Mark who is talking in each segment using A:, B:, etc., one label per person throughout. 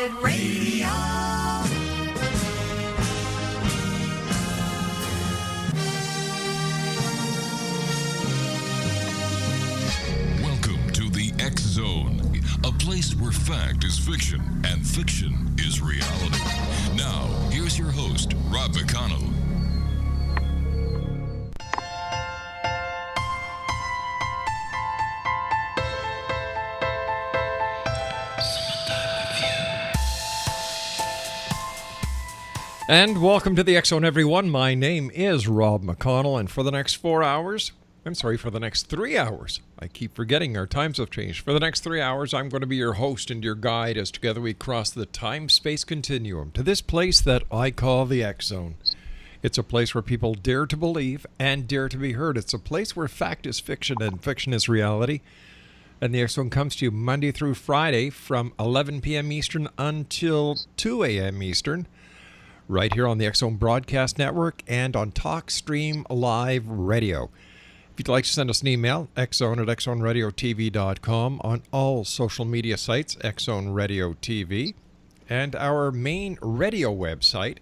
A: Kid Radio.
B: Welcome to the X Zone, a place where fact is fiction and fiction is reality. Now, here's your host, Rob McConnell.
C: And welcome to the X Zone, everyone. My name is Rob McConnell, and for the next 3 hours, I keep forgetting our times have changed. For the next 3 hours, I'm going to be your host and your guide as together we cross the time-space continuum to this place that I call the X Zone. It's a place where people dare to believe and dare to be heard. It's a place where fact is fiction and fiction is reality. And the X Zone comes to you Monday through Friday from 11 p.m. Eastern until 2 a.m. Eastern. Right here on the X Zone Broadcast Network and on TalkStream Live Radio. If you'd like to send us an email, xzone@xzoneradiotv.com, on all social media sites, X Zone Radio TV, and our main radio website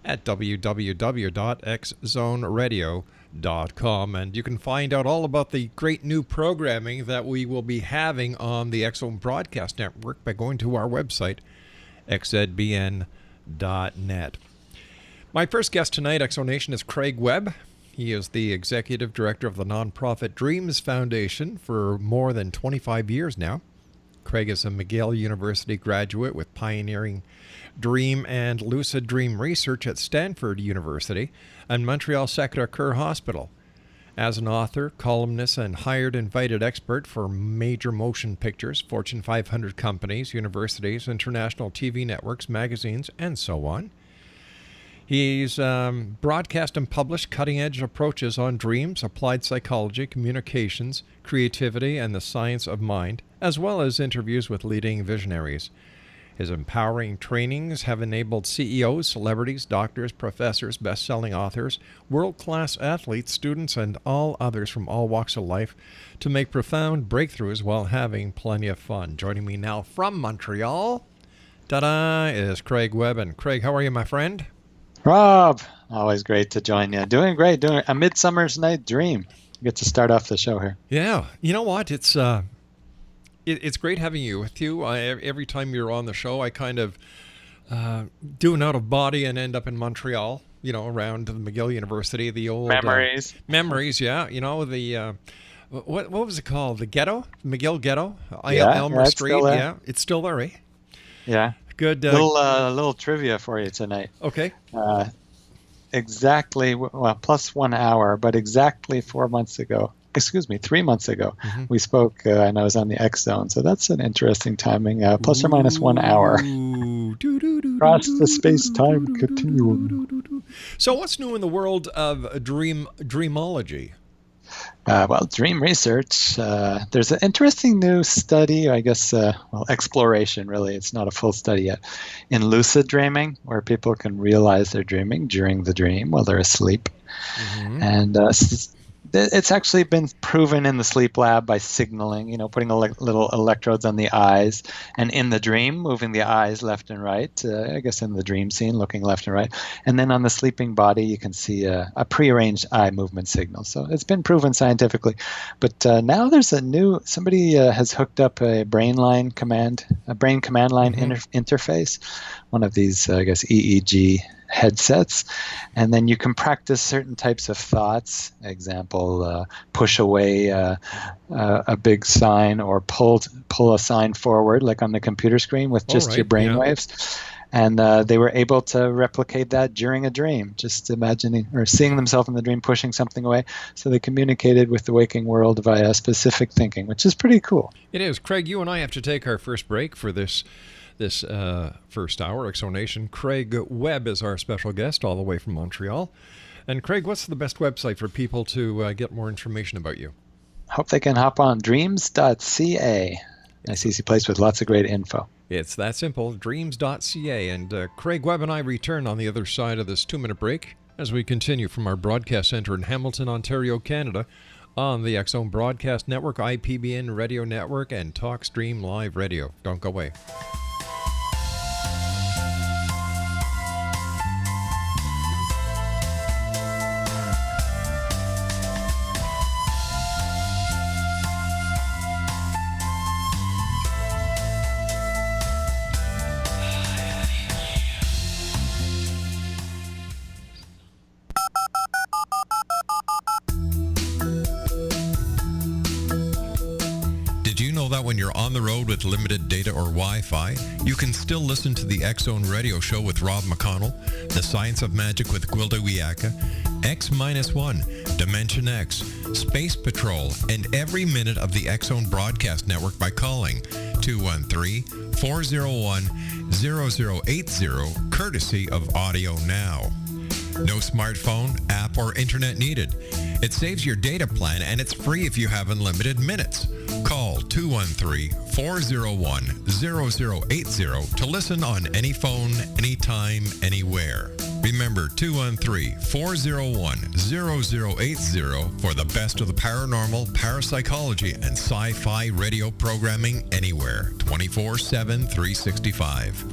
C: at www.xzoneradio.com. And you can find out all about the great new programming that we will be having on the X Zone Broadcast Network by going to our website, xzbn.net. My first guest tonight, Exonation, is Craig Webb. He is the executive director of the nonprofit Dreams Foundation for more than 25 years now. Craig is a McGill University graduate with pioneering dream and lucid dream research at Stanford University and Montreal Sacré-Cœur Hospital. As an author, columnist, and hired invited expert for major motion pictures, Fortune 500 companies, universities, international TV networks, magazines, and so on. He's broadcast and published cutting-edge approaches on dreams, applied psychology, communications, creativity, and the science of mind, as well as interviews with leading visionaries. His empowering trainings have enabled CEOs, celebrities, doctors, professors, best-selling authors, world-class athletes, students, and all others from all walks of life to make profound breakthroughs while having plenty of fun. Joining me now from Montreal, is Craig Webb. And Craig, how are you, my friend?
D: Rob, always great to join you. Doing great, doing a Midsummer's Night Dream. Get to start off the show here.
C: Yeah, you know what? It's great having you with you. Every time you're on the show, I kind of do an out of body and end up in Montreal. You know, around the McGill University, the old
D: memories.
C: Yeah, you know the what was it called? The ghetto, McGill Ghetto,
D: Elmer
C: Street. Yeah, it's still there, eh?
D: Yeah.
C: Good.
D: Little trivia for you tonight.
C: Okay.
D: Exactly, plus 1 hour, but exactly 3 months ago, we spoke and I was on the X Zone. So that's an interesting timing, plus or minus 1 hour. Across the space-time continuum.
C: So what's new in the world of dreamology?
D: Dream research, there's an interesting new study, I guess, exploration, really. It's not a full study yet, in lucid dreaming, where people can realize they're dreaming during the dream while they're asleep. Mm-hmm. And it's actually been proven in the sleep lab by signaling, putting little electrodes on the eyes, and in the dream, moving the eyes left and right, I guess in the dream scene, looking left and right. And then on the sleeping body, you can see a prearranged eye movement signal. So it's been proven scientifically. But now there's somebody has hooked up a brain command line interface, one of these, I guess, EEG headsets, and then you can practice certain types of thoughts. Example, push away a big sign, or pull a sign forward, like on the computer screen with just your brain waves. And they were able to replicate that during a dream, just imagining or seeing themselves in the dream pushing something away. So they communicated with the waking world via specific thinking, which is pretty cool.
C: It is. Craig, you and I have to take our first break for this first hour, Exonation. Craig Webb is our special guest, all the way from Montreal. And Craig, what's the best website for people to get more information about you?
D: Hope they can hop on dreams.ca. Nice, easy place with lots of great info.
C: It's that simple, dreams.ca. And Craig Webb and I return on the other side of this 2-minute break as we continue from our broadcast center in Hamilton, Ontario, Canada, on the X Zone Broadcast Network, IPBN Radio Network, and TalkStream Live Radio. Don't go away. Did you know that when you're on the road with limited data or Wi-Fi, you can still listen to the X-Zone radio show with Rob McConnell, The Science of Magic with Gwilda Wiyaka, X-1, Dimension X, Space Patrol, and every minute of the X-Zone broadcast network by calling 213-401-0080, courtesy of Audio Now. No smartphone, app, or internet needed. It saves your data plan and it's free if you have unlimited minutes. Call 213-401-0080 to listen on any phone, anytime, anywhere. Remember 213-401-0080 for the best of the paranormal, parapsychology, and sci-fi radio programming anywhere, 24/7, 365.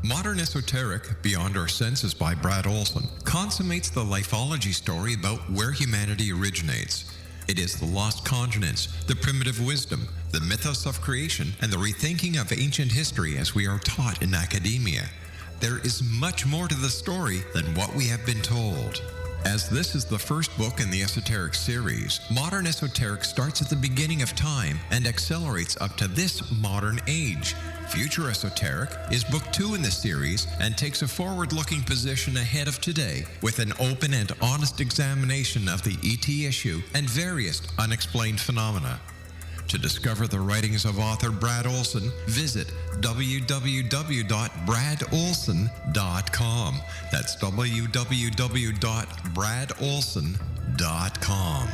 C: Modern Esoteric, Beyond Our Senses by Brad Olson, consummates the lifeology story about where humanity originates. It is the lost continents, the primitive wisdom, the mythos of creation, and the rethinking of ancient history as we are taught in academia. There is much more to the story than what we have been told. As this is the first book in the Esoteric series, Modern Esoteric starts at the beginning of time and accelerates up to this modern age. Future Esoteric is book 2 in the series and takes a forward-looking position ahead of today with an open and honest examination of the ET issue and various unexplained phenomena. To discover the writings of author Brad Olson, visit www.bradolson.com. That's www.bradolson.com.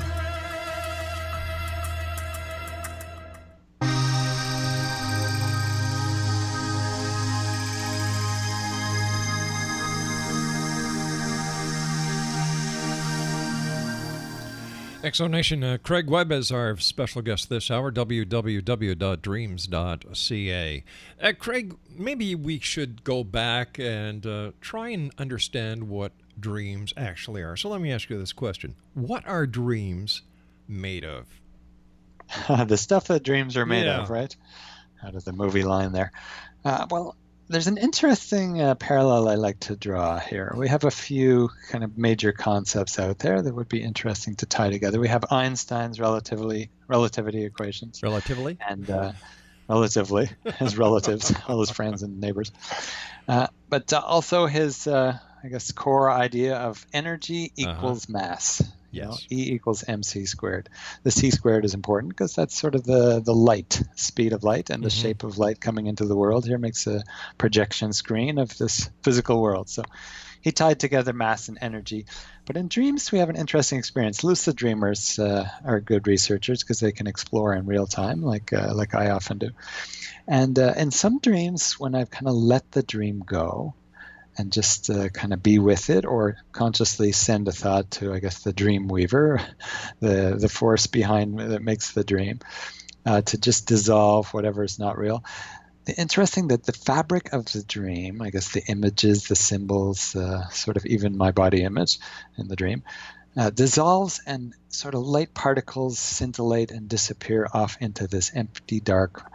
C: Exonation, Craig Webb is our special guest this hour, www.dreams.ca. Craig, maybe we should go back and try and understand what dreams actually are. So let me ask you this question. What are dreams made of?
D: The stuff that dreams are made of, right? Out of the movie line there. Well, there's an interesting parallel I like to draw here. We have a few kind of major concepts out there that would be interesting to tie together. We have Einstein's relativity equations.
C: Relatively?
D: And relatively, his relatives, all his friends and neighbors. But also his, core idea of energy equals mass.
C: Yes.
D: E equals mc squared. The c squared is important because that's sort of the light, speed of light, and the shape of light coming into the world here makes a projection screen of this physical world. So he tied together mass and energy. But in dreams, we have an interesting experience. Lucid dreamers are good researchers because they can explore in real time, like I often do. And in some dreams, when I've kind of let the dream go, and just kind of be with it, or consciously send a thought to, the dream weaver, the force behind that makes the dream, to just dissolve whatever is not real. The interesting that the fabric of the dream, the images, the symbols, sort of even my body image in the dream, dissolves and sort of light particles scintillate and disappear off into this empty, dark,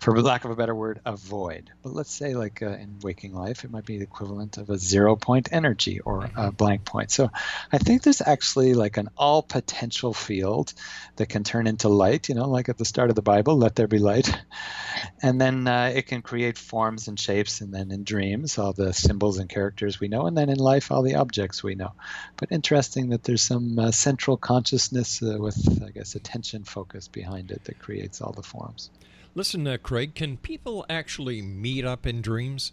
D: for lack of a better word, a void. But let's say in waking life, it might be the equivalent of a 0-point energy or a blank point. So I think there's actually an all potential field that can turn into light, like at the start of the Bible, let there be light. And then it can create forms and shapes. And then in dreams, all the symbols and characters we know. And then in life, all the objects we know. But interesting that there's some central consciousness with, attention focus behind it that creates all the forms.
C: Listen, Craig, can people actually meet up in dreams?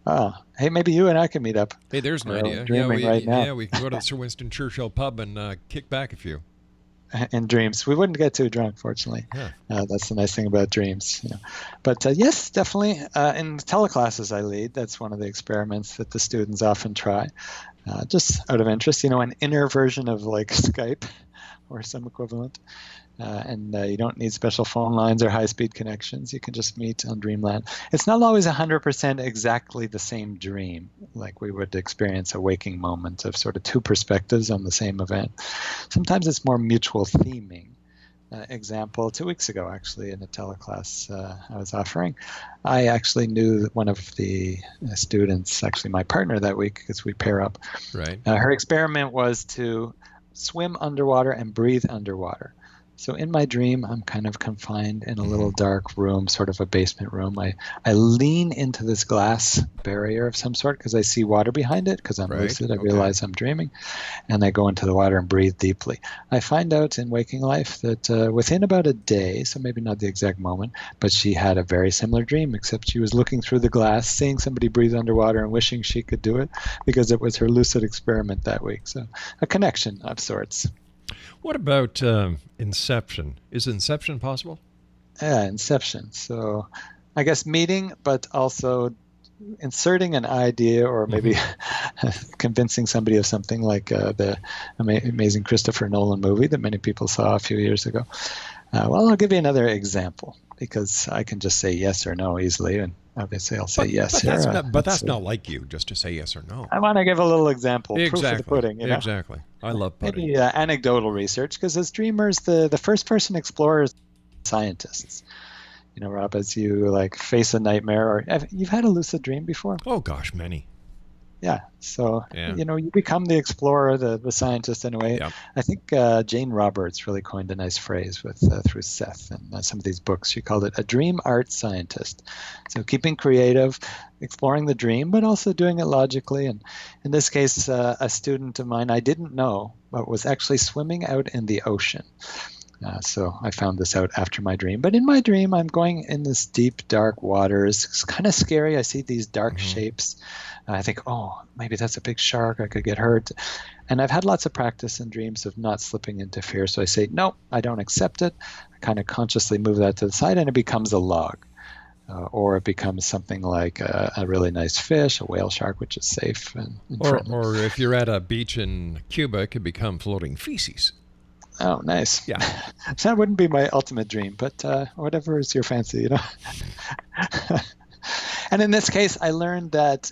D: Hey, maybe you and I can meet up.
C: Hey, there's an idea.
D: Right now.
C: Yeah, we can go to the Sir Winston Churchill pub and kick back a few.
D: In dreams. We wouldn't get too drunk, fortunately.
C: Yeah.
D: That's the nice thing about dreams. But yes, definitely. In teleclasses I lead, that's one of the experiments that the students often try. Just out of interest, an inner version of Skype or some equivalent. And you don't need special phone lines or high-speed connections. You can just meet on Dreamland. It's not always 100% exactly the same dream, like we would experience a waking moment of sort of two perspectives on the same event. Sometimes it's more mutual theming. example 2 weeks ago, actually, in a teleclass I was offering. I actually knew that one of the students, actually my partner that week, because we pair up.
C: Right.
D: Her experiment was to swim underwater and breathe underwater. So in my dream, I'm kind of confined in a little dark room, sort of a basement room. I lean into this glass barrier of some sort because I see water behind it because I'm lucid. I realize I'm dreaming. And I go into the water and breathe deeply. I find out in waking life that within about a day, so maybe not the exact moment, but she had a very similar dream, except she was looking through the glass, seeing somebody breathe underwater and wishing she could do it because it was her lucid experiment that week. So a connection of sorts.
C: What about inception? Is inception possible?
D: Yeah, inception. So I guess meeting, but also inserting an idea or maybe convincing somebody of something like the amazing Christopher Nolan movie that many people saw a few years ago. Well, I'll give you another example because I can just say yes or no easily, and obviously I'll say yes here.
C: That's not like you, just to say yes or no.
D: I want to give a little example, proof of the pudding. You know?
C: Exactly. I love pudding.
D: Maybe anecdotal research, because as dreamers, the first-person explorers, scientists. You know, Rob, as you like face a nightmare, or you've had a lucid dream before?
C: Oh gosh, many.
D: Yeah. So, you know, you become the explorer, the scientist in a way.
C: Yeah.
D: I think Jane Roberts really coined a nice phrase with through Seth and some of these books. She called it a dream art scientist. So keeping creative, exploring the dream, but also doing it logically. And in this case, a student of mine I didn't know, but was actually swimming out in the ocean. So I found this out after my dream. But in my dream, I'm going in this deep, dark waters. It's kind of scary. I see these dark shapes. I think, oh, maybe that's a big shark. I could get hurt. And I've had lots of practice in dreams of not slipping into fear. So I say, no, I don't accept it. I kind of consciously move that to the side, and it becomes a log. Or it becomes something like a really nice fish, a whale shark, which is safe.
C: Or if you're at a beach in Cuba, it could become floating feces.
D: Oh, nice.
C: Yeah.
D: That wouldn't be my ultimate dream, but whatever is your fancy, you know. And in this case, I learned that,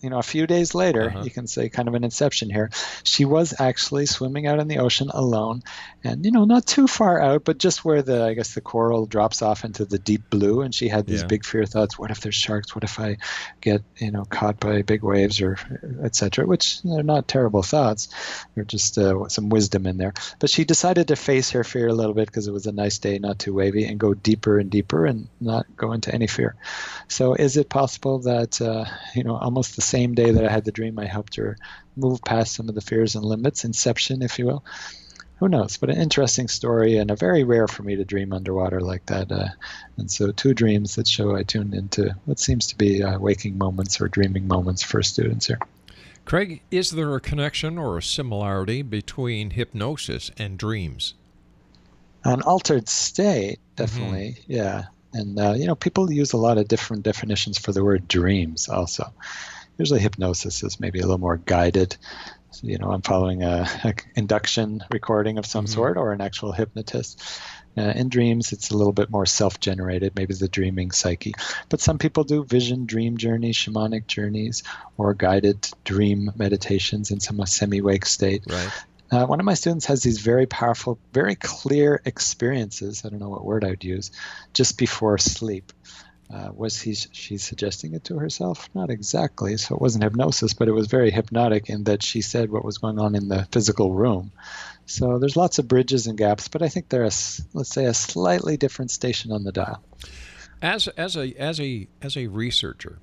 D: you know, a few days later, you can say kind of an inception here, she was actually swimming out in the ocean alone and, you know, not too far out, but just where I guess the coral drops off into the deep blue. And she had these big fear thoughts. What if there's sharks? What if I get, you know, caught by big waves or et cetera, which they're not terrible thoughts. They're just some wisdom in there. But she decided to face her fear a little bit because it was a nice day, not too wavy, and go deeper and deeper and not go into any fear. So is it possible that, you know, almost the same day that I had the dream, I helped her move past some of the fears and limits, inception, if you will? Who knows? But an interesting story, and a very rare for me to dream underwater like that. And so 2 dreams that show I tuned into what seems to be waking moments or dreaming moments for students here.
C: Craig, is there a connection or a similarity between hypnosis and dreams?
D: An altered state, definitely, yeah. And, you know, people use a lot of different definitions for the word dreams also. Usually hypnosis is maybe a little more guided. So, you know, I'm following a induction recording of some sort or an actual hypnotist. In dreams, it's a little bit more self-generated, maybe the dreaming psyche. But some people do vision dream journeys, shamanic journeys, or guided dream meditations in some semi-wake state.
C: Right.
D: One of my students has these very powerful, very clear experiences, I don't know what word I would use, just before sleep. Was she suggesting it to herself? Not exactly. So it wasn't hypnosis, but it was very hypnotic in that she said what was going on in the physical room. So there's lots of bridges and gaps, but I think they're let's say a slightly different station on the dial.
C: As a researcher,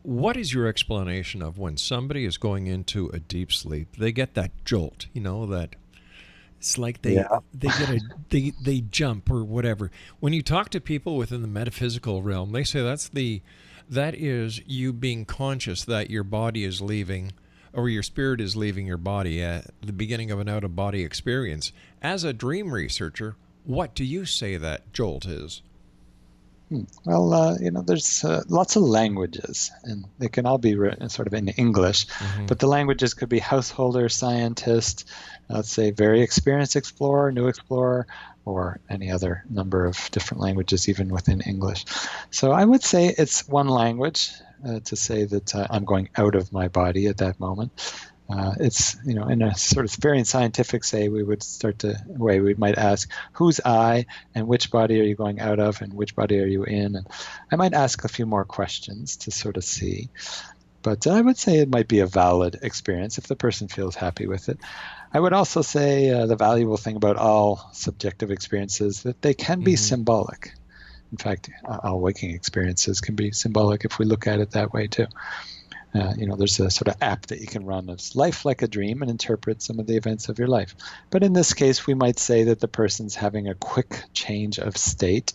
C: what is your explanation of when somebody is going into a deep sleep, they get that jolt, you know, that it's like they get they jump or whatever. When you talk to people within the metaphysical realm, they say that is you being conscious that your body is leaving or your spirit is leaving your body at the beginning of an out-of-body experience. As a dream researcher, what do you say that jolt is?
D: Well, you know, there's lots of languages, and they can all be written sort of in English, but the languages could be householder, scientist, let's say very experienced explorer, new explorer, or any other number of different languages, even within English. So I would say it's one language to say that I'm going out of my body at that moment. It's, in a sort of very scientific way, we might ask, who's I, and which body are you going out of, and which body are you in? And I might ask a few more questions to sort of see. But I would say it might be a valid experience if the person feels happy with it. I would also say the valuable thing about all subjective experiences that they can be symbolic. In fact, all waking experiences can be symbolic if we look at it that way too. There's a sort of app that you can run of life like a dream and interpret some of the events of your life. But in this case, we might say that the person's having a quick change of state.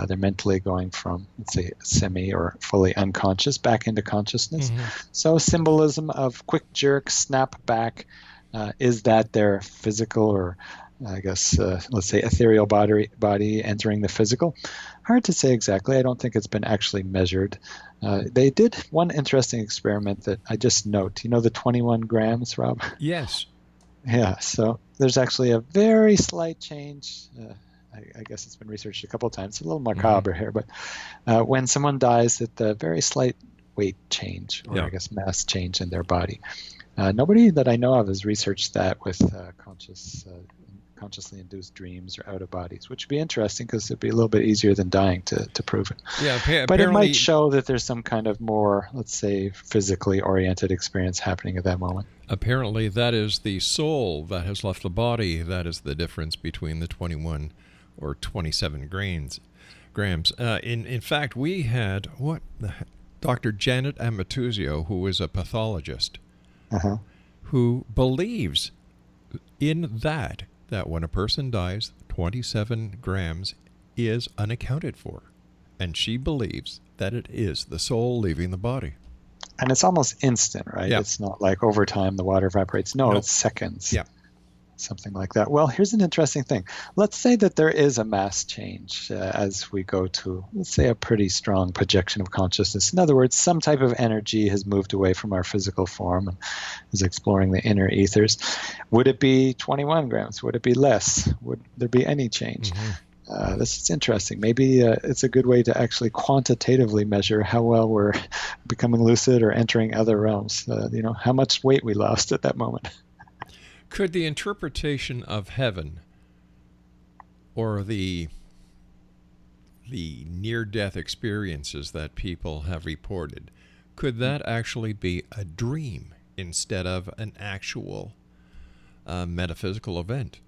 D: They're mentally going from, let's say, semi or fully unconscious back into consciousness. So symbolism of quick jerk, snap back, is that their physical or I guess, let's say, ethereal body entering the physical? Hard to say exactly. I don't think it's been actually measured. They did one interesting experiment that I just note. You know the 21 grams, Rob?
C: Yes.
D: Yeah, so there's actually a very slight change. I guess it's been researched a couple of times. It's a little macabre here, but when someone dies, it's a very slight weight change, or I guess mass change in their body. Nobody that I know of has researched that with consciously induced dreams or out of bodies, which would be interesting because it'd be a little bit easier than dying to prove it.
C: Yeah,
D: but it might show that there's some kind of more, let's say, physically oriented experience happening at that moment.
C: Apparently, that is the soul that has left the body. That is the difference between the 21 or 27 grams. In fact, we had Dr. Janet Amatuzio, who is a pathologist, who believes in that when a person dies, 27 grams is unaccounted for. And she believes that it is the soul leaving the body.
D: And it's almost instant, right?
C: Yeah.
D: It's not like over time the water evaporates. No, it's seconds.
C: Yeah.
D: Something like that. Well, here's an interesting thing. Let's say that there is a mass change as we go to, let's say, a pretty strong projection of consciousness. In other words, some type of energy has moved away from our physical form and is exploring the inner ethers. Would it be 21 grams? Would it be less? Would there be any change? This is interesting. Maybe it's a good way to actually quantitatively measure how well we're becoming lucid or entering other realms. How much weight we lost at that moment.
C: Could the interpretation of heaven or the near-death experiences that people have reported, could that actually be a dream instead of an actual metaphysical event?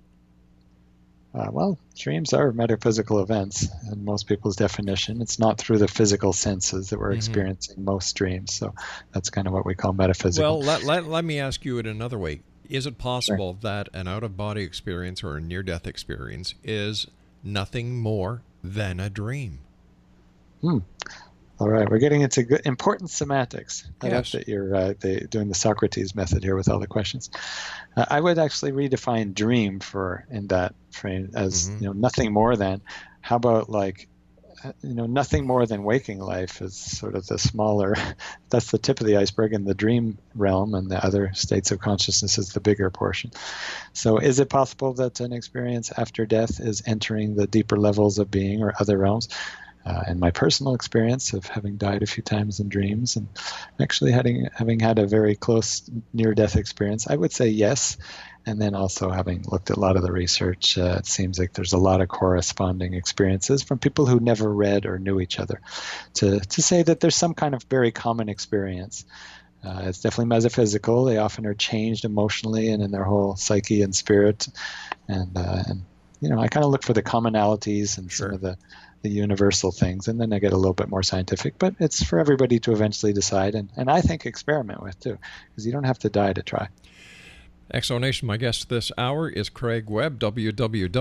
D: Well, dreams are metaphysical events in most people's definition. It's not through the physical senses that we're experiencing most dreams. So that's kind of what we call metaphysical.
C: Well, let me ask you it another way. Is it possible that an out-of-body experience or a near-death experience is nothing more than a dream?
D: All right, we're getting into good, important semantics. I love that you're doing the Socrates method here with all the questions. I would actually redefine dream in that frame as nothing more than. How about nothing more than waking life is sort of the smaller, that's the tip of the iceberg, and the dream realm and the other states of consciousness is the bigger portion. So is it possible that an experience after death is entering the deeper levels of being or other realms? In my personal experience of having died a few times in dreams and actually having had a very close near-death experience, I would say yes. And then also having looked at a lot of the research, it seems like there's a lot of corresponding experiences from people who never read or knew each other to say that there's some kind of very common experience. It's definitely metaphysical. They often are changed emotionally and in their whole psyche and spirit. And I kind of look for the commonalities and some of the universal things, and then I get a little bit more scientific, but it's for everybody to eventually decide, and I think experiment with too, because you don't have to die to try.
C: Exonation, my guest this hour is Craig Webb, dreams.ca,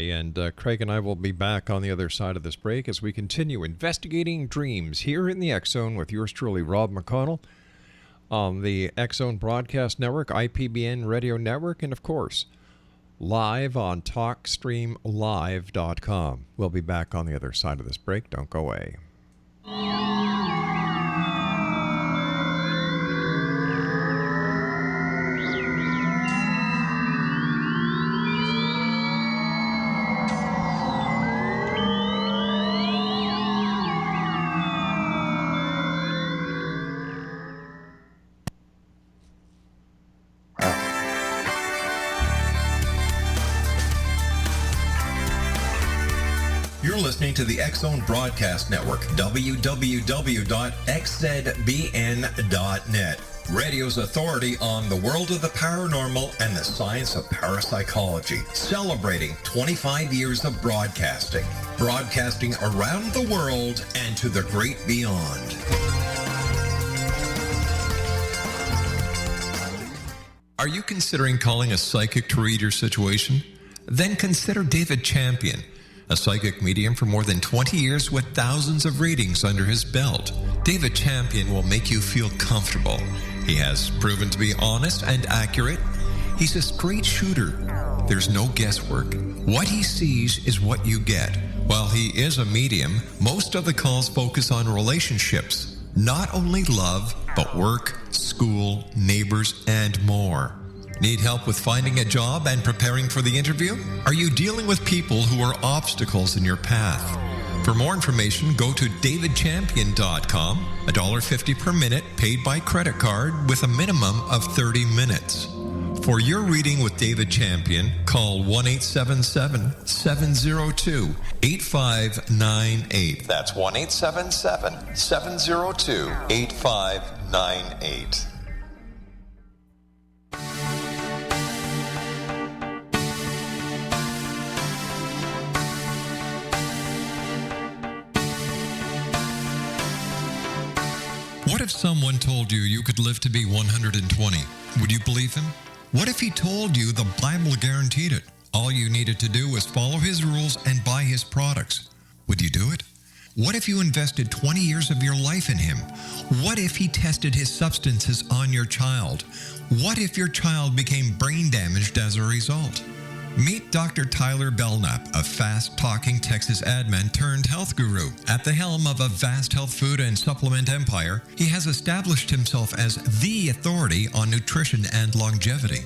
C: and Craig and I will be back on the other side of this break as we continue investigating dreams here in the X Zone with yours truly, Rob McConnell, on the X Zone Broadcast Network, IPBN Radio Network, and of course, live on TalkStreamLive.com. We'll be back on the other side of this break. Don't go away.
A: listening to the X-Zone Broadcast Network, www.xzbn.net. Radio's authority on the world of the paranormal and the science of parapsychology, celebrating 25 years of broadcasting. Broadcasting around the world and to the great beyond.
E: Are you considering calling a psychic to read your situation? Then consider David Champion, a psychic medium for more than 20 years with thousands of readings under his belt. David Champion will make you feel comfortable. He has proven to be honest and accurate. He's a straight shooter. There's no guesswork. What he sees is what you get. While he is a medium, most of the calls focus on relationships. Not only love, but work, school, neighbors, and more. Need help with finding a job and preparing for the interview? Are you dealing with people who are obstacles in your path? For more information, go to davidchampion.com, $1.50 per minute paid by credit card with a minimum of 30 minutes. For your reading with David Champion, call 1-877-702-8598. That's 1-877-702-8598. What if someone told you you could live to be 120? Would you believe him? What if he told you the Bible guaranteed it? All you needed to do was follow his rules and buy his products. Would you do it? What if you invested 20 years of your life in him? What if he tested his substances on your child? What if your child became brain damaged as a result? Meet Dr. Tyler Belknap, a fast-talking Texas admin turned health guru. At the helm of a vast health food and supplement empire, he has established himself as the authority on nutrition and longevity.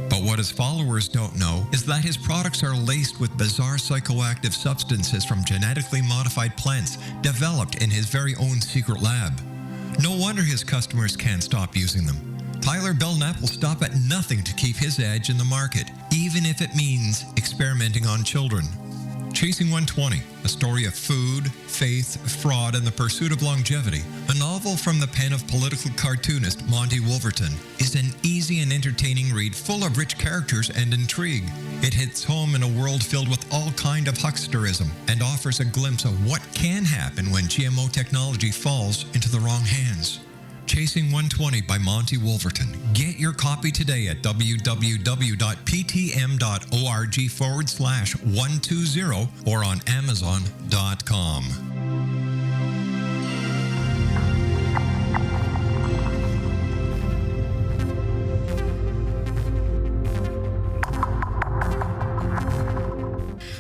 E: But what his followers don't know is that his products are laced with bizarre psychoactive substances from genetically modified plants developed in his very own secret lab. No wonder his customers can't stop using them. Tyler Belknap will stop at nothing to keep his edge in the market, even if it means experimenting on children. Chasing 120, a story of food, faith, fraud, and the pursuit of longevity, a novel from the pen of political cartoonist Monty Wolverton, is an easy and entertaining read full of rich characters and intrigue. It hits home in a world filled with all kind of hucksterism and offers a glimpse of what can happen when GMO technology falls into the wrong hands. Chasing 120 by Monty Wolverton. Get your copy today at www.ptm.org/120 or on Amazon.com.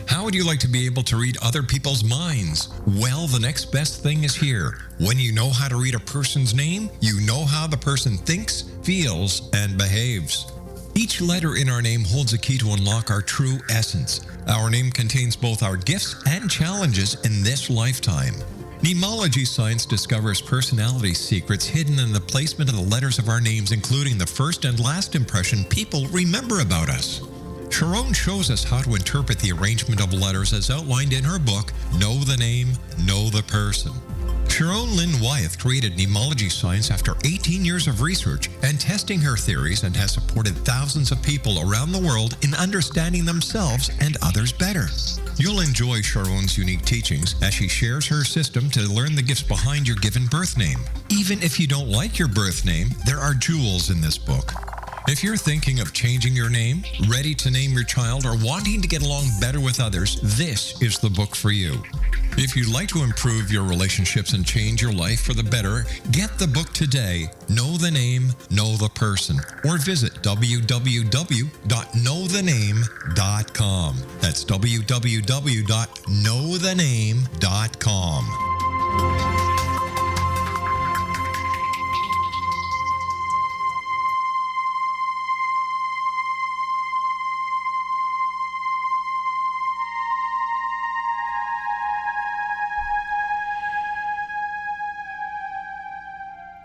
E: How would you like to be able to read other people's minds? Well, the next best thing is here. When you know how to read a person's name, you know how the person thinks, feels, and behaves. Each letter in our name holds a key to unlock our true essence. Our name contains both our gifts and challenges in this lifetime. Mnemology science discovers personality secrets hidden in the placement of the letters of our names, including the first and last impression people remember about us. Sharon shows us how to interpret the arrangement of letters as outlined in her book, Know the Name, Know the Person. Sharon Lynn Wyeth created mnemology science after 18 years of research and testing her theories, and has supported thousands of people around the world in understanding themselves and others better. You'll enjoy Sharon's unique teachings as she shares her system to learn the gifts behind your given birth name. Even if you don't like your birth name, there are jewels in this book. If you're thinking of changing your name, ready to name your child, or wanting to get along better with others, this is the book for you. If you'd like to improve your relationships and change your life for the better, get the book today, Know the Name, Know the Person, or visit www.knowthename.com. That's www.knowthename.com.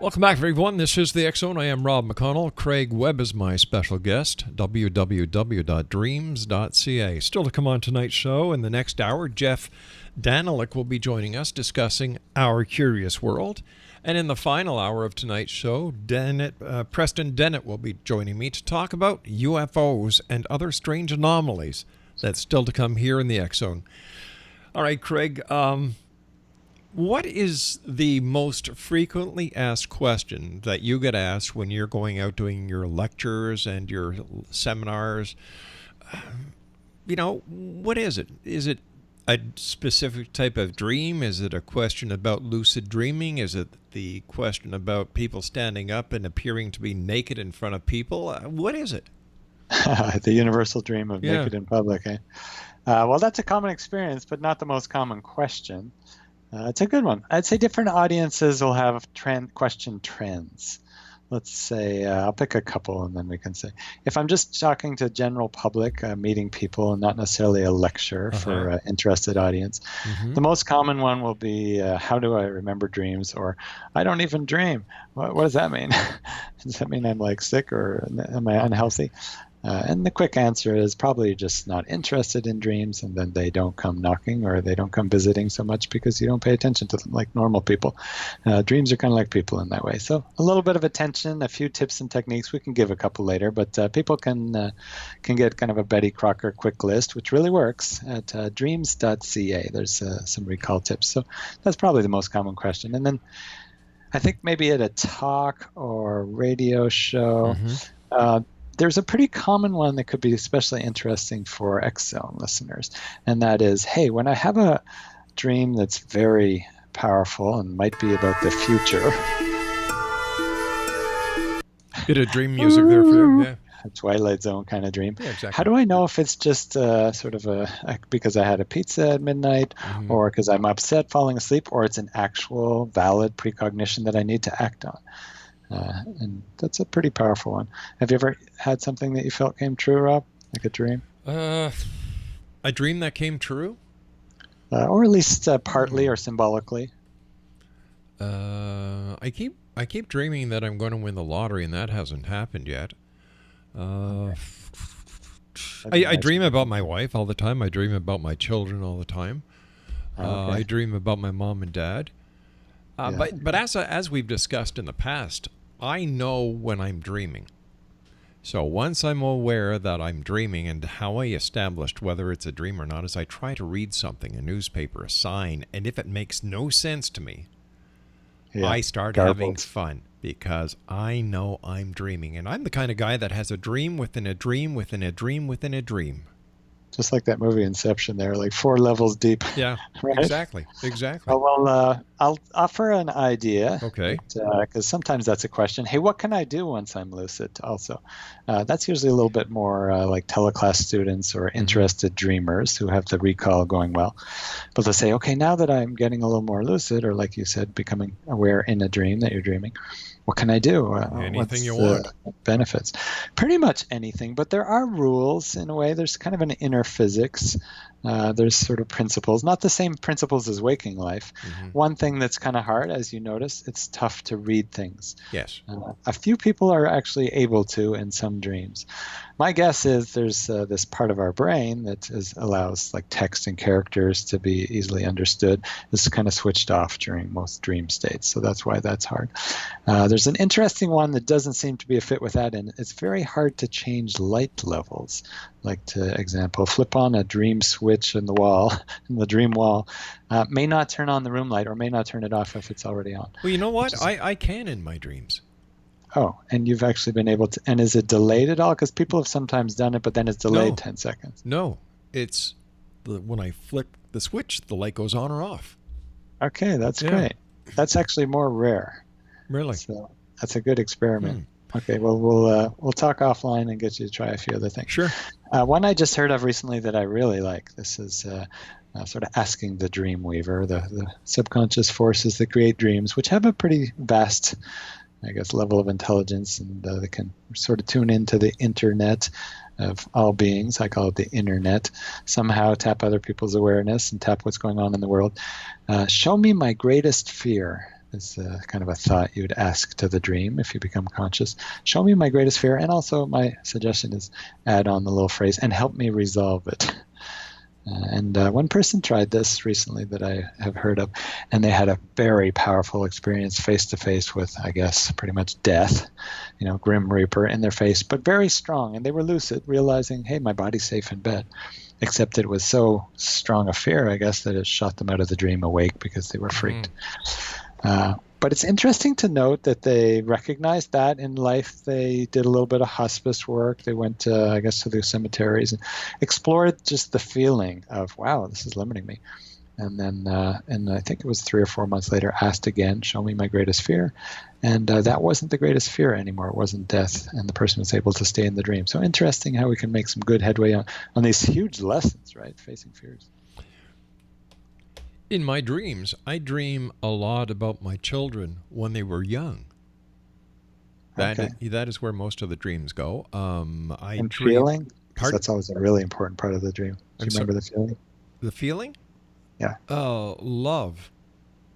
C: Welcome back, everyone. This is the X Zone. I am Rob McConnell. Craig Webb is my special guest. www.dreams.ca. Still to come on tonight's show. In the next hour, Jeff Danilick will be joining us discussing Our Curious World. And in the final hour of tonight's show, Preston Dennett will be joining me to talk about UFOs and other strange anomalies. That's still to come here in the X Zone. All right, Craig. What is the most frequently asked question that you get asked when you're going out doing your lectures and your seminars? What is it? Is it a specific type of dream? Is it a question about lucid dreaming? Is it the question about people standing up and appearing to be naked in front of people? What is it?
D: The universal dream of naked in public. Eh? Well, that's a common experience, but not the most common question. It's a good one. I'd say different audiences will have question trends. Let's say, I'll pick a couple and then we can say. If I'm just talking to general public, meeting people and not necessarily a lecture for an interested audience, the most common one will be, how do I remember dreams? Or, I don't even dream. What does that mean? Does that mean I'm like sick or am I unhealthy? And the quick answer is probably just not interested in dreams, and then they don't come knocking or they don't come visiting so much because you don't pay attention to them like normal people. Dreams are kind of like people in that way. So a little bit of attention, a few tips and techniques. We can give a couple later, but people can get kind of a Betty Crocker quick list, which really works at dreams.ca. There's some recall tips. So that's probably the most common question. And then I think maybe at a talk or radio show, there's a pretty common one that could be especially interesting for X Zone listeners, and that is, hey, when I have a dream that's very powerful and might be about the future.
C: Bit of dream music there for you, yeah.
D: A Twilight Zone kind of dream.
C: Yeah, exactly.
D: How do I know if it's just sort of because I had a pizza at midnight, or because I'm upset falling asleep, or it's an actual valid precognition that I need to act on? And that's a pretty powerful one. Have you ever had something that you felt came true, Rob? Like a dream?
C: A dream that came true?
D: Or at least partly or symbolically.
C: I keep dreaming that I'm going to win the lottery, and that hasn't happened yet. I dream about my wife all the time. I dream about my children all the time. I dream about my mom and dad. But as we've discussed in the past, I know when I'm dreaming. So once I'm aware that I'm dreaming, and how I established whether it's a dream or not is I try to read something, a newspaper, a sign, and if it makes no sense to me, I start having fun because I know I'm dreaming. And I'm the kind of guy that has a dream within a dream within a dream within a dream.
D: Just like that movie Inception there, like 4 levels deep.
C: Yeah, right? Exactly.
D: Well, I'll offer an idea.
C: Okay.
D: Because sometimes that's a question. Hey, what can I do once I'm lucid also? That's usually a little bit more like teleclass students or interested dreamers who have the recall going well. But they'll say, okay, now that I'm getting a little more lucid, or like you said, becoming aware in a dream that you're dreaming, what can I do?
C: Anything you want.
D: Benefits? Pretty much anything, but there are rules in a way. There's kind of an inner physics. There's sort of principles, not the same principles as waking life. One thing that's kind of hard, as you notice, it's tough to read things.
C: Yes.
D: A few people are actually able to in some dreams. My guess is there's this part of our brain that allows like text and characters to be easily understood. This is kind of switched off during most dream states, so that's why that's hard. There's an interesting one that doesn't seem to be a fit with that, and it's very hard to change light levels. Like, to example, flip on a dream switch in the wall, in the dream wall, may not turn on the room light or may not turn it off if it's already on.
C: Well, you know what? I can in my dreams.
D: Oh, and you've actually been able to, and is it delayed at all? Because people have sometimes done it, but then it's delayed 10 seconds.
C: No, it's when I flick the switch, the light goes on or off.
D: Okay, that's great. That's actually more rare.
C: Really?
D: So that's a good experiment. Okay, well, we'll talk offline and get you to try a few other things.
C: Sure.
D: One I just heard of recently that I really like. This is sort of asking the dream weaver, the subconscious forces that create dreams, which have a pretty vast, I guess, level of intelligence, and they can sort of tune into the internet of all beings. I call it the internet. Somehow tap other people's awareness and tap what's going on in the world. Show me my greatest fear is kind of a thought you'd ask to the dream if you become conscious. Show me my greatest fear, and also my suggestion is add on the little phrase, and help me resolve it. And one person tried this recently that I have heard of, and they had a very powerful experience face-to-face with, I guess, pretty much death, Grim Reaper in their face, but very strong. And they were lucid, realizing, hey, my body's safe in bed. Except it was so strong a fear, I guess, that it shot them out of the dream awake because they were freaked. But it's interesting to note that they recognized that in life. They did a little bit of hospice work. They went, to the cemeteries and explored just the feeling of, wow, this is limiting me. And then, and I think it was 3 or 4 months later, asked again, show me my greatest fear. And that wasn't the greatest fear anymore. It wasn't death. And the person was able to stay in the dream. So interesting how we can make some good headway on these huge lessons, right? Facing fears.
C: In my dreams, I dream a lot about my children when they were young. That is where most of the dreams go.
D: Feeling? That's always a really important part of the dream. Do you remember the feeling?
C: The feeling?
D: Yeah.
C: Love.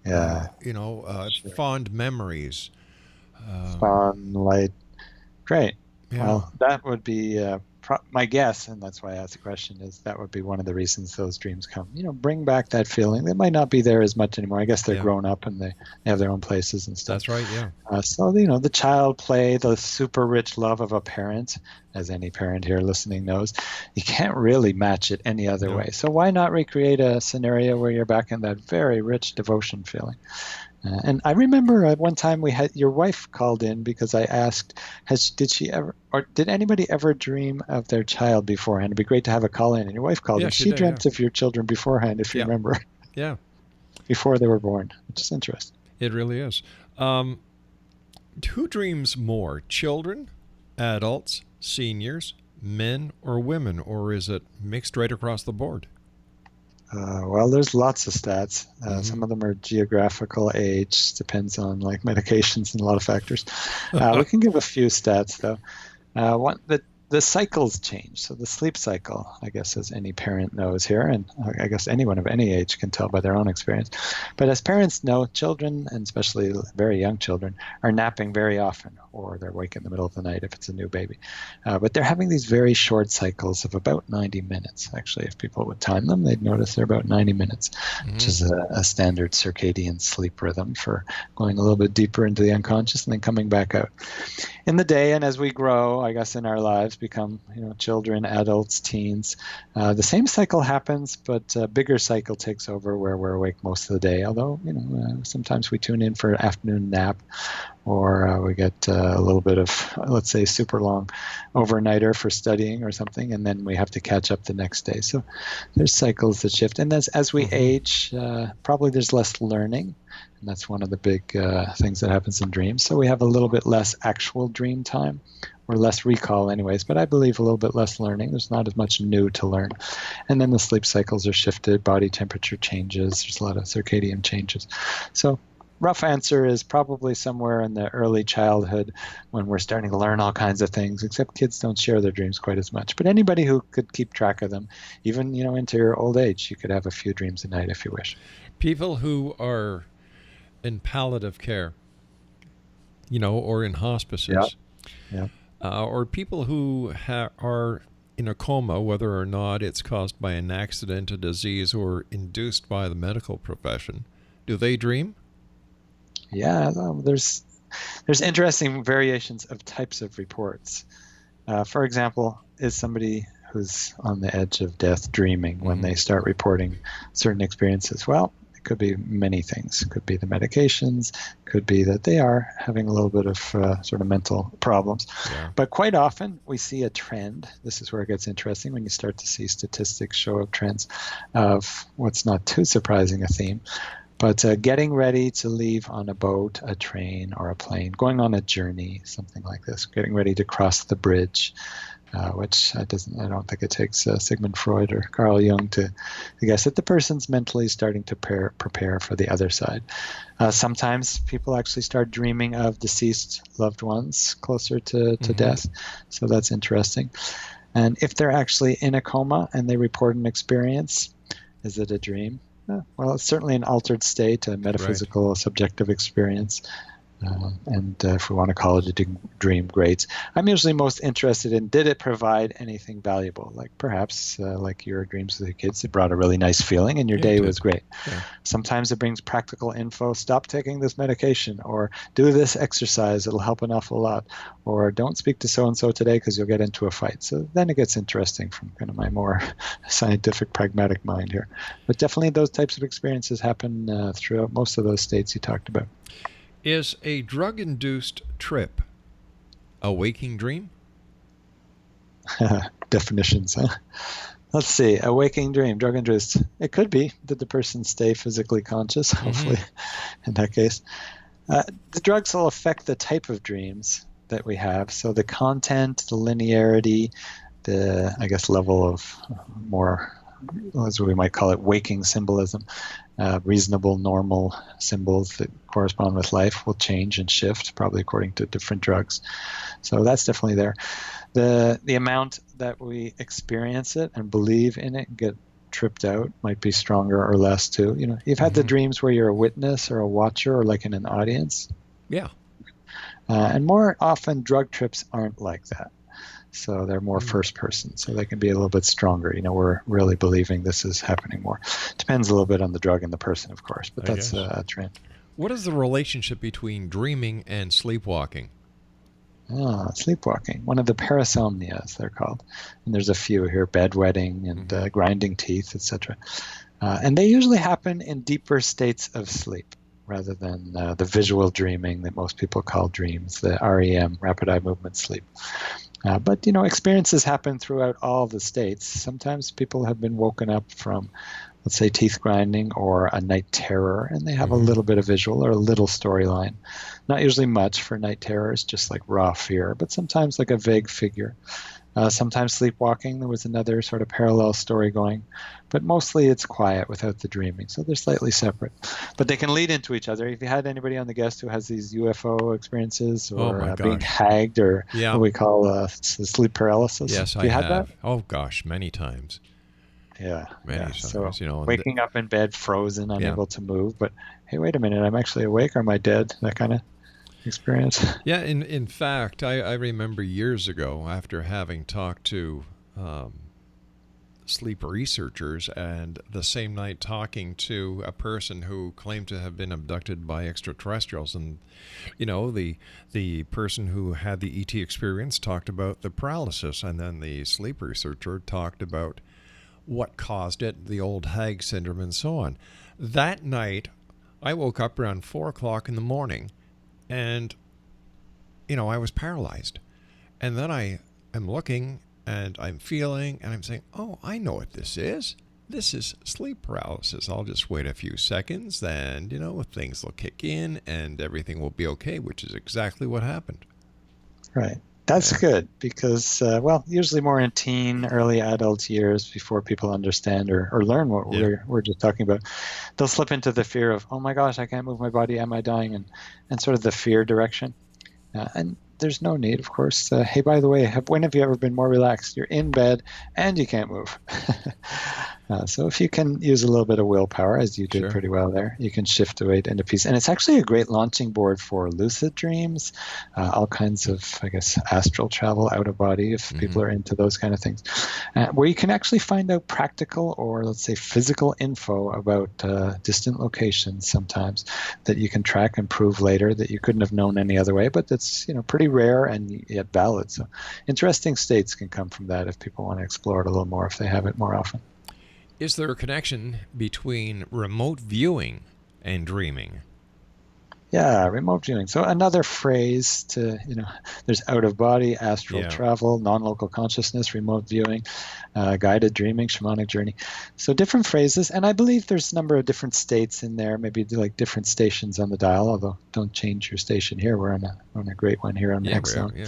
D: Yeah.
C: Sure. Fond memories.
D: Fun, light. Great.
C: Yeah.
D: Well, that would be my guess, and that's why I asked the question, is that would be one of the reasons those dreams come. Bring back that feeling. They might not be there as much anymore. I guess they're grown up and they have their own places and stuff.
C: That's right, yeah.
D: So, the child play, the super rich love of a parent, as any parent here listening knows, you can't really match it any other way. So why not recreate a scenario where you're back in that very rich devotion feeling? And I remember at one time your wife called in because I asked, did anybody ever dream of their child beforehand? It'd be great to have a call in. And your wife called in. She dreamt of your children beforehand, if you remember.
C: Yeah.
D: Before they were born, which is interesting.
C: It really is. Who dreams more, children, adults, seniors, men, or women? Or is it mixed right across the board?
D: Well, there's lots of stats. Some of them are geographical age, depends on medications and a lot of factors. We can give a few stats though. The cycles change. So the sleep cycle, I guess, as any parent knows here, and I guess anyone of any age can tell by their own experience. But as parents know, children, and especially very young children, are napping very often, or they're awake in the middle of the night if it's a new baby. But they're having these very short cycles of about 90 minutes. Actually, if people would time them, they'd notice they're about 90 minutes, which is a standard circadian sleep rhythm for going a little bit deeper into the unconscious and then coming back out. In the day, and as we grow, I guess, in our lives, become children, adults, teens, the same cycle happens, but a bigger cycle takes over where we're awake most of the day. Although sometimes we tune in for an afternoon nap, or we get a little bit of, let's say, super long overnighter for studying or something, and then we have to catch up the next day. So there's cycles that shift, and as we age, probably there's less learning. And that's one of the big things that happens in dreams. So we have a little bit less actual dream time, or less recall anyways, but I believe a little bit less learning. There's not as much new to learn. And then the sleep cycles are shifted, body temperature changes, there's a lot of circadian changes. So rough answer is probably somewhere in the early childhood when we're starting to learn all kinds of things, except kids don't share their dreams quite as much. But anybody who could keep track of them, even into your old age, you could have a few dreams a night if you wish.
C: People who are in palliative care, or in hospices, or people who are in a coma, whether or not it's caused by an accident, a disease, or induced by the medical profession, do they dream?
D: Yeah, there's interesting variations of types of reports. For example, is somebody who's on the edge of death dreaming when they start reporting certain experiences? Well, it could be many things. It could be the medications, could be that they are having a little bit of sort of mental problems. Yeah. But quite often we see a trend. This is where it gets interesting when you start to see statistics show up trends of what's not too surprising a theme. But getting ready to leave on a boat, a train, or a plane, going on a journey, something like this, getting ready to cross the bridge, which I don't think it takes Sigmund Freud or Carl Jung to guess that the person's mentally starting to prepare for the other side. Sometimes people actually start dreaming of deceased loved ones closer to death, so that's interesting. And if they're actually in a coma and they report an experience, is it a dream? Well, it's certainly an altered state, a metaphysical, subjective experience. And if we want to call it a dream, great. I'm usually most interested in, did it provide anything valuable? Like perhaps like your dreams with the kids, it brought a really nice feeling and your day was great.
C: Yeah.
D: Sometimes it brings practical info, stop taking this medication, or do this exercise, it'll help an awful lot, or don't speak to so-and-so today because you'll get into a fight. So then it gets interesting from kind of my more scientific, pragmatic mind here. But definitely those types of experiences happen throughout most of those states you talked about.
C: Is a drug-induced trip a waking dream?
D: Definitions, huh? Let's see. A waking dream, drug-induced. It could be. Did the person stay physically conscious? Hopefully, in that case. The drugs will affect the type of dreams that we have. So the content, the linearity, the, I guess, level of more, as we might call it, waking symbolism. Reasonable, normal symbols that correspond with life will change and shift, probably according to different drugs. So that's definitely there. The amount that we experience it and believe in it and get tripped out might be stronger or less too. You know, you've had the dreams where you're a witness or a watcher or like in an audience.
C: Yeah.
D: And more often drug trips aren't like that. So they're more first person, so they can be a little bit stronger. You know, we're really believing this is happening more. Depends a little bit on the drug and the person, of course, but that's a trend.
C: What is the relationship between dreaming and sleepwalking?
D: Sleepwalking, one of the parasomnias, they're called. And there's a few here, bedwetting and grinding teeth, etc. And they usually happen in deeper states of sleep rather than the visual dreaming that most people call dreams, the REM, rapid eye movement sleep. But, you know, experiences happen throughout all the states. Sometimes people have been woken up from, let's say, teeth grinding or a night terror, and they have a little bit of visual or a little storyline. Not usually much for night terrors, just like raw fear, but sometimes like a vague figure. Sometimes sleepwalking, there was another sort of parallel story going, but mostly it's quiet without the dreaming, so they're slightly separate. But they can lead into each other. If you had anybody on the guest who has these UFO experiences or being tagged or what we call sleep paralysis?
C: Yes, I have. That? Oh gosh, many times.
D: Yeah,
C: many times.
D: So
C: you know,
D: waking up in bed, frozen, unable to move, but hey, wait a minute, I'm actually awake. Or am I dead? That kind of experience.
C: Yeah, in fact, I remember years ago after having talked to sleep researchers and the same night talking to a person who claimed to have been abducted by extraterrestrials, and you know, the person who had the ET experience talked about the paralysis, and then the sleep researcher talked about what caused it, the old hag syndrome and so on. That night I woke up around 4 o'clock in the morning and, you know, I was paralyzed. And then I am looking and I'm feeling and I'm saying, oh, I know what this is. This is sleep paralysis. I'll just wait a few seconds, then, you know, things will kick in and everything will be okay, which is exactly what happened.
D: Right. That's good because, usually more in teen, early adult years before people understand or learn what we're just talking about, they'll slip into the fear of, oh my gosh, I can't move my body, am I dying? And sort of the fear direction. And there's no need, of course. Hey, by the way, when have you ever been more relaxed? You're in bed and you can't move. So if you can use a little bit of willpower, as you did pretty well there, you can shift away into peace. And it's actually a great launching board for lucid dreams, all kinds of, I guess, astral travel, out of body, if people are into those kind of things, where you can actually find out practical or, let's say, physical info about distant locations sometimes that you can track and prove later that you couldn't have known any other way, but that's, you know, pretty rare and yet valid. So interesting states can come from that if people want to explore it a little more, if they have it more often.
C: Is there a connection between remote viewing and dreaming?
D: Yeah, remote viewing. So another phrase to, you know, there's out of body, astral travel, non-local consciousness, remote viewing, guided dreaming, shamanic journey. So different phrases. And I believe there's a number of different states in there, maybe like different stations on the dial, although don't change your station here. We're on a great one here on the X Zone.
C: Yeah.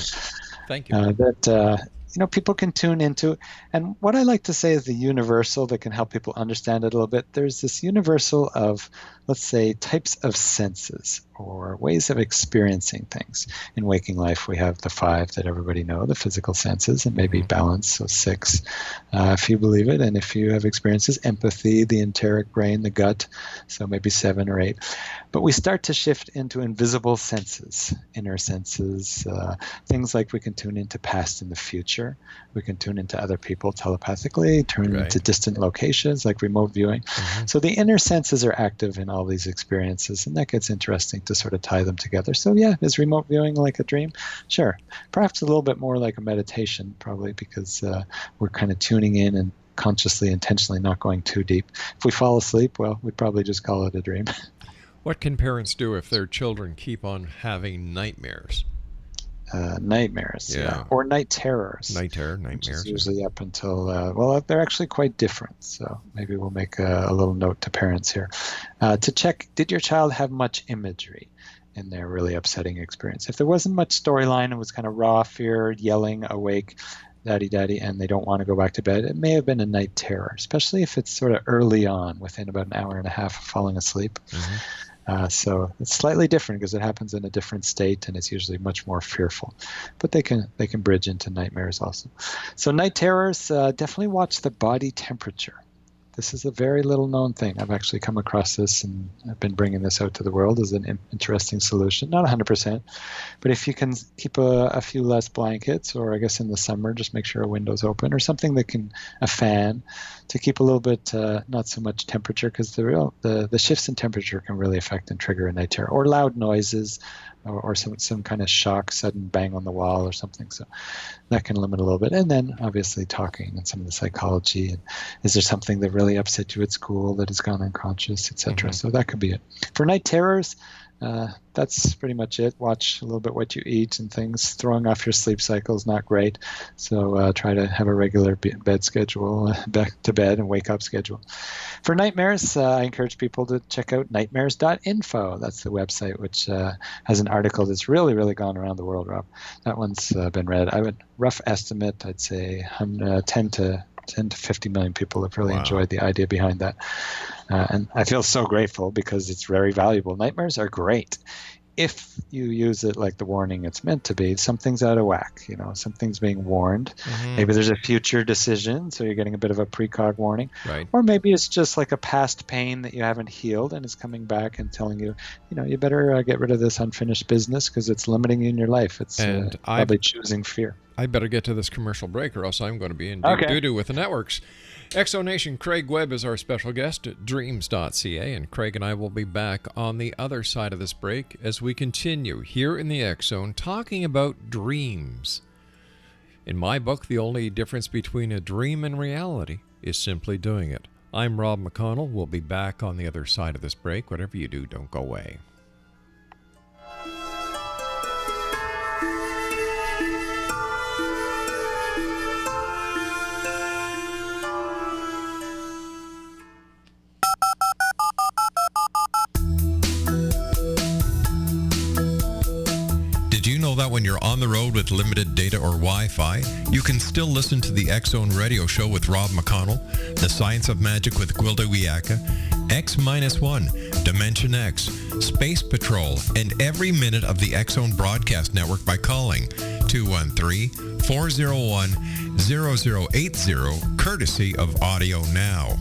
C: Thank you.
D: You know, people can tune into, and what I like to say is the universal that can help people understand it a little bit. There's this universal of, let's say, types of senses or ways of experiencing things. In waking life, we have the 5 that everybody know, the physical senses, and maybe balance, so 6, if you believe it. And if you have experiences, empathy, the enteric brain, the gut, so maybe 7 or 8. But we start to shift into invisible senses, inner senses, things like we can tune into past and the future. We can tune into other people telepathically, tune into distant locations like remote viewing. So the inner senses are active in all these experiences, and that gets interesting to sort of tie them together. So yeah, is remote viewing like a dream? Sure. Perhaps a little bit more like a meditation, probably, because we're kind of tuning in and consciously, intentionally not going too deep. If we fall asleep, well, we'd probably just call it a dream.
C: What can parents do if their children keep on having nightmares?
D: Nightmares, or night terrors.
C: Nightmares.
D: Which is usually up until, well, they're actually quite different. So maybe we'll make a little note to parents here to check, did your child have much imagery in their really upsetting experience? If there wasn't much storyline, it was kind of raw fear, yelling, awake, daddy, and they don't want to go back to bed, it may have been a night terror, especially if it's sort of early on, within about an hour and a half of falling asleep. So it's slightly different because it happens in a different state, and it's usually much more fearful. But they can bridge into nightmares also. So night terrors, definitely watch the body temperature. This is a very little known thing. I've actually come across this, and I've been bringing this out to the world as an interesting solution. Not 100%, but if you can keep a few less blankets, or I guess in the summer, just make sure a window's open, or something that a fan, to keep a little bit, not so much temperature, because the shifts in temperature can really affect and trigger a night terror, or loud noises, or some kind of shock, sudden bang on the wall or something. So that can limit a little bit. And then obviously talking and some of the psychology. And is there something that really upset you at school that has gone unconscious, etc.? So that could be it. For night terrors, that's pretty much it. Watch a little bit what you eat and things. Throwing off your sleep cycle is not great. So try to have a regular bed schedule, back to bed and wake up schedule. For nightmares, I encourage people to check out nightmares.info. That's the website, which has an article that's really, really gone around the world, Rob. That one's been read. I would rough estimate, I'd say 10 to 50 million people have really enjoyed the idea behind that. And I feel so grateful because it's very valuable. Nightmares are great if you use it like the warning it's meant to be. Something's out of whack, something's being warned. Maybe there's a future decision, so you're getting a bit of a precog warning.
C: Right.
D: Or maybe it's just like a past pain that you haven't healed and it's coming back and telling you, you better get rid of this unfinished business because it's limiting you in your life. It's probably choosing fear.
C: I better get to this commercial break, or else I'm going to be in doo-doo with the networks. Exonation, Craig Webb is our special guest at dreams.ca, and Craig and I will be back on the other side of this break as we continue here in the X Zone talking about dreams. In my book, the only difference between a dream and reality is simply doing it. I'm Rob McConnell. We'll be back on the other side of this break. Whatever you do, don't go away. That when you're on the road with limited data or Wi-Fi, you can still listen to the X-Zone radio show with Rob McConnell, The Science of Magic with Gwilda Wiyaka, X-1, Dimension X, Space Patrol, and every minute of the X-Zone broadcast network by calling 213-401-0080, courtesy of Audio Now.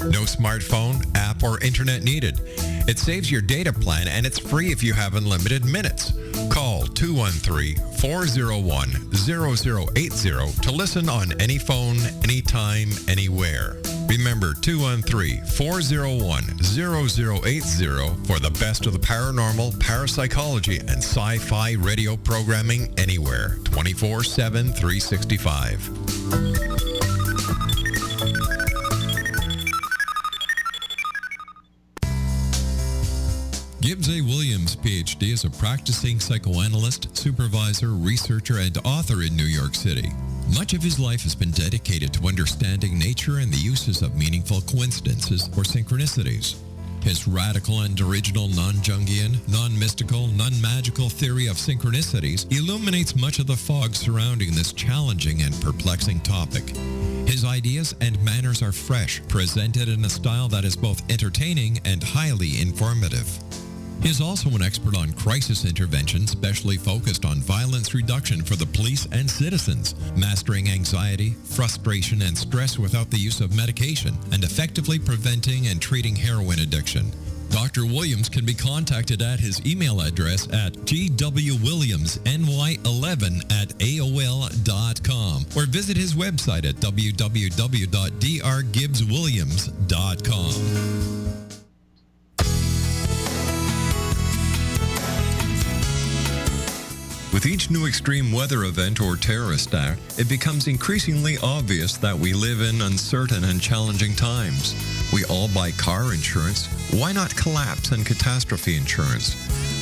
C: No smartphone, app, or internet needed. It saves your data plan, and it's free if you have unlimited minutes. Call 213-401-0080 to listen on any phone, anytime, anywhere. Remember, 213-401-0080 for the best of the paranormal, parapsychology, and sci-fi radio programming anywhere, 24/7, 365. Gibbs A. Williams, Ph.D., is a practicing psychoanalyst, supervisor, researcher, and author in New York City. Much of his life has been dedicated to understanding nature and the uses of meaningful coincidences or synchronicities. His radical and original non-Jungian, non-mystical, non-magical theory of synchronicities illuminates much of the fog surrounding this challenging and perplexing topic. His ideas and manners are fresh, presented in a style that is both entertaining and highly informative.
E: He is also an expert on crisis intervention, specially focused on violence reduction for the police and citizens, mastering anxiety, frustration, and stress without the use of medication, and effectively preventing and treating heroin addiction. Dr. Williams can be contacted at his email address at gwwilliamsny11@aol.com or visit his website at www.drgibbswilliams.com. With each new extreme weather event or terrorist act, it becomes increasingly obvious that we live in uncertain and challenging times. We all buy car insurance. Why not collapse and catastrophe insurance?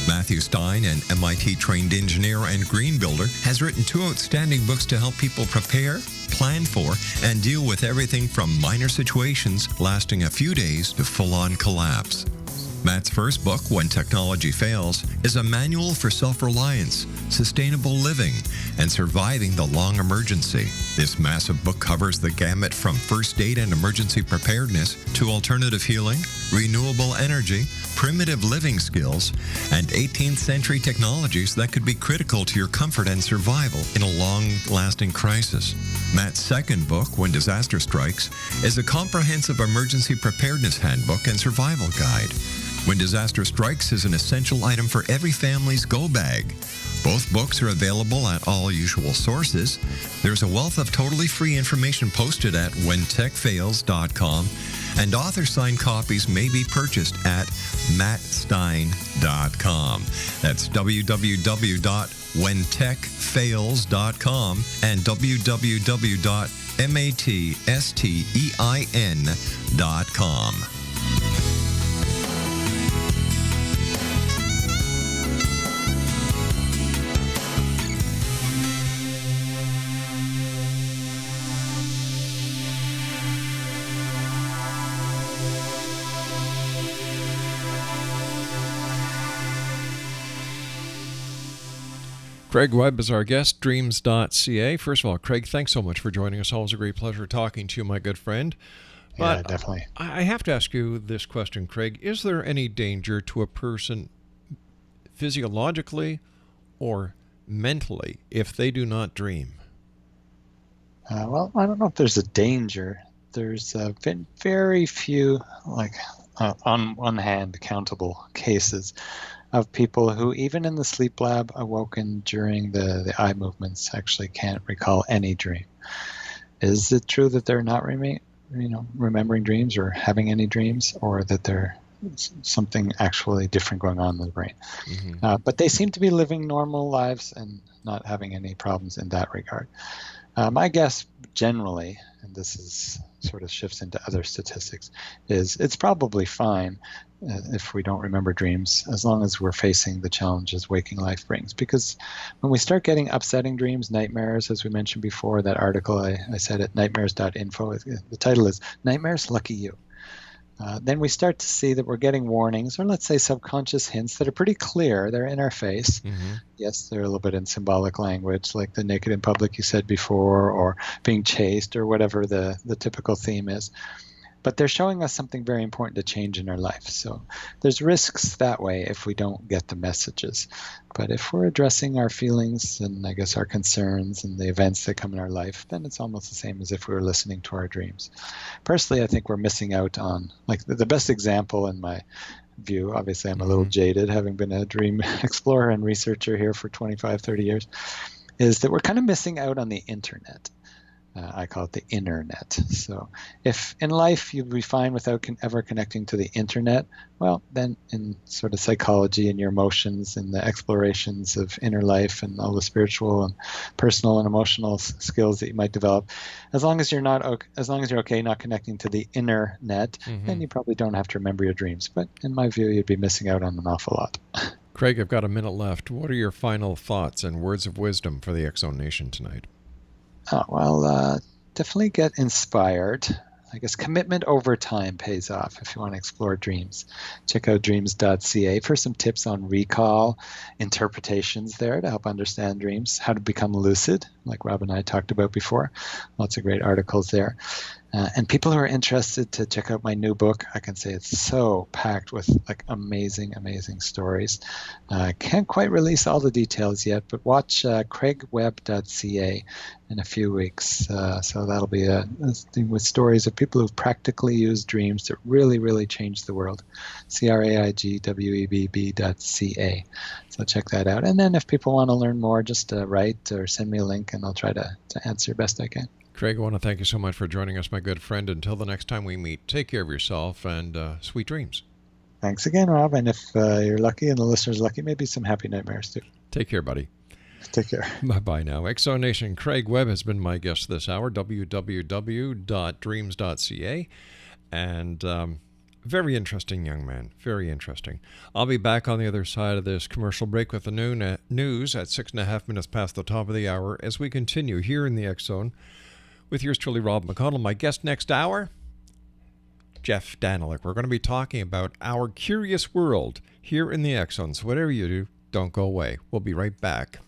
E: Matthew Stein, an MIT-trained engineer and green builder, has written 2 outstanding books to help people prepare, plan for, and deal with everything from minor situations lasting a few days to full-on collapse. Matt's first book, When Technology Fails, is a manual for self-reliance, sustainable living, and surviving the long emergency. This massive book covers the gamut from first aid and emergency preparedness to alternative healing, renewable energy, primitive living skills, and 18th century technologies that could be critical to your comfort and survival in a long-lasting crisis. Matt's second book, When Disaster Strikes, is a comprehensive emergency preparedness handbook and survival guide. When Disaster Strikes is an essential item for every family's go bag. Both books are available at all usual sources. There's a wealth of totally free information posted at whentechfails.com, and author-signed copies may be purchased at mattstein.com. That's www.whentechfails.com and www.mattstein.com.
C: Craig Webb is our guest, dreams.ca. First of all, Craig, thanks so much for joining us. Always a great pleasure talking to you, my good friend. But
D: yeah, definitely.
C: I have to ask you this question, Craig. Is there any danger to a person physiologically or mentally if they do not dream?
D: Well, I don't know if there's a danger. There's been very few, on one hand, countable cases of people who, even in the sleep lab, awoken during the eye movements, actually can't recall any dream. Is it true that they're not remembering dreams or having any dreams, or that there's something actually different going on in the brain?
C: Mm-hmm.
D: But they seem to be living normal lives and not having any problems in that regard. My guess generally, and this is sort of shifts into other statistics, is it's probably fine if we don't remember dreams, as long as we're facing the challenges waking life brings. Because when we start getting upsetting dreams, nightmares, as we mentioned before, that article I said at nightmares.info, the title is Nightmares, Lucky You. Then we start to see that we're getting warnings, or let's say subconscious hints that are pretty clear. They're in our face.
C: Mm-hmm.
D: Yes, they're a little bit in symbolic language, like the naked in public you said before, or being chased, or whatever the typical theme is. But they're showing us something very important to change in our life. So there's risks that way if we don't get the messages. But if we're addressing our feelings and I guess our concerns and the events that come in our life, then it's almost the same as if we were listening to our dreams. Personally, I think we're missing out on, the best example in my view, obviously I'm a little jaded, having been a dream explorer and researcher here for 25, 30 years, is that we're kind of missing out on the internet. I call it the internet. So if in life you'd be fine without ever connecting to the internet, well, then in sort of psychology and your emotions and the explorations of inner life and all the spiritual and personal and emotional skills that you might develop, as long as you're okay not connecting to the internet, then you probably don't have to remember your dreams. But in my view, you'd be missing out on an awful lot.
C: Craig, I've got a minute left. What are your final thoughts and words of wisdom for the X-Zone Nation tonight?
D: Oh, well, definitely get inspired. I guess commitment over time pays off if you want to explore dreams. Check out dreams.ca for some tips on recall, interpretations there to help understand dreams, how to become lucid, like Rob and I talked about before. Lots of great articles there. And people who are interested to check out my new book, I can say it's so packed with like amazing, amazing stories. Can't quite release all the details yet, but watch craigwebb.ca in a few weeks. So that'll be a thing with stories of people who've practically used dreams to really, really change the world. craigwebb.ca. So check that out. And then if people want to learn more, just write or send me a link, and I'll try to answer best I can.
C: Craig, I want to thank you so much for joining us, my good friend. Until the next time we meet, take care of yourself and sweet dreams.
D: Thanks again, Rob. And if you're lucky and the listener's lucky, maybe some happy nightmares too.
C: Take care, buddy.
D: Take care.
C: Bye-bye now. Exo Nation, Craig Webb has been my guest this hour, www.dreams.ca. And very interesting young man. Very interesting. I'll be back on the other side of this commercial break with the news at 6.5 minutes past the top of the hour as we continue here in the X Zone with yours truly, Rob McConnell. My guest next hour, Jeff Daniluk. We're going to be talking about our curious world here in the X Zone. So whatever you do, don't go away. We'll be right back.